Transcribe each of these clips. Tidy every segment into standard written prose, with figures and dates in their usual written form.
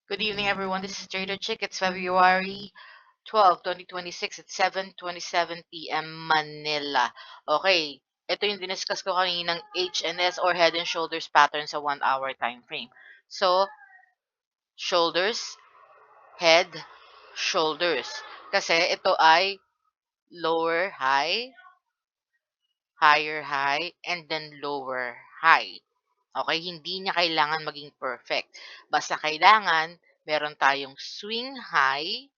Good evening, everyone. This is Trader Chick. It's February 12, 2026 at 7:27 p.m. Manila. Okay, ito yung diniscuss ko kaninang HNS or Head and Shoulders pattern sa 1 hour time frame. So, shoulders, head, shoulders. Kasi ito ay lower high, higher high, and then lower high. Okay, hindi niya kailangan maging perfect. Basta kailangan meron tayong swing high,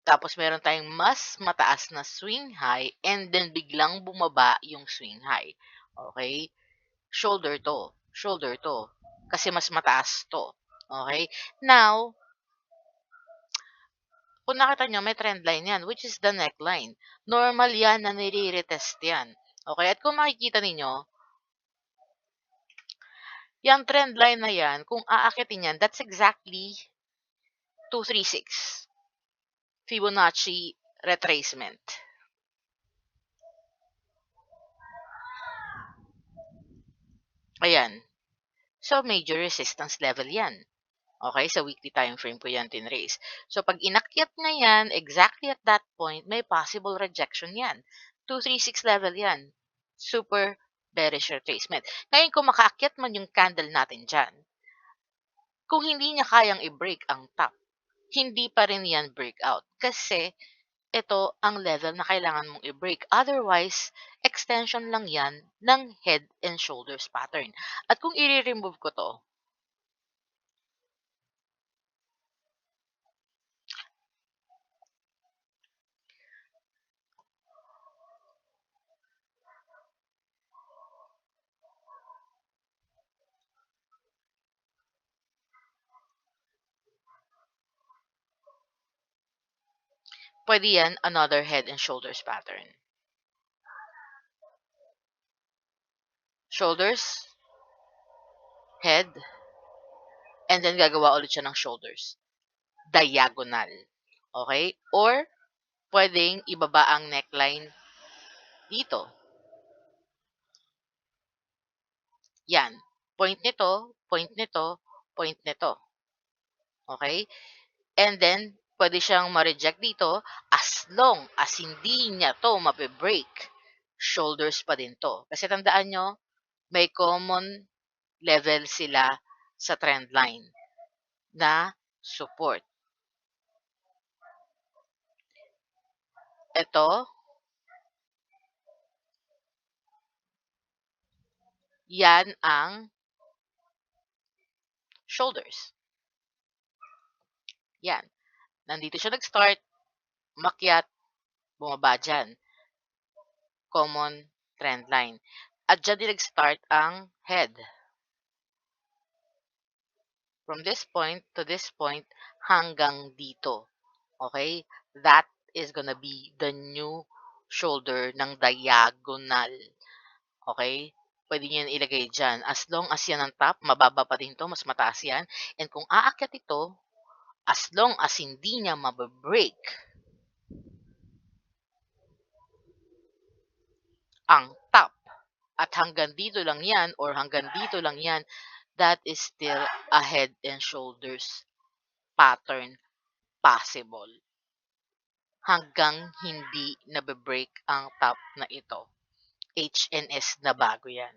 tapos meron tayong mas mataas na swing high, and then biglang bumaba yung swing high. Okay? Shoulder to. Shoulder to. Kasi mas mataas to. Okay? Now, kung nakita nyo, may trend line yan, which is the neckline. Normal yan na nire-retest yan. Okay? At kung makikita ninyo, yung trend line na yan, kung aakitin yan, that's exactly 236. Fibonacci retracement. Ayan. So, major resistance level yan. Okay? Sa weekly time frame ko yan tinrace. So, pag inakyat na yan, exactly at that point, may possible rejection yan. 236 level yan. Super bearish retracement. Ngayon, kung makaakyat man yung candle natin dyan, kung hindi niya kayang i-break ang top, hindi pa rin yan breakout. Kasi, ito ang level na kailangan mong i-break. Otherwise, extension lang yan ng head and shoulders pattern. At kung i-remove ko to, pwede yan another head and shoulders pattern. Shoulders, head, and then gagawa ulit siya ng shoulders. Diagonal. Okay? Or, pwedeng ibaba ang neckline dito. Yan. Point nito, point nito, point nito. Okay? And then, pwede siyang ma-reject dito as long as hindi niya to mapibreak. Shoulders pa din to. Kasi tandaan nyo, may common level sila sa trend line na support. Ito, yan ang shoulders. Yan. Nandito siya nag-start, makyat, bumaba dyan. Common trend line. At dyan din nag-start ang head. From this point to this point hanggang dito. Okay? That is gonna be the new shoulder ng diagonal. Okay? Pwede nyo yan ilagay dyan. As long as yan ang top, mababa pa din to, mas mataas yan. And kung aakyat ito, as long as hindi niya mababreak ang top, at hanggang dito lang yan, or hanggang dito lang yan, that is still a head and shoulders pattern possible. Hanggang hindi nababreak ang top na ito. HNS na bago yan.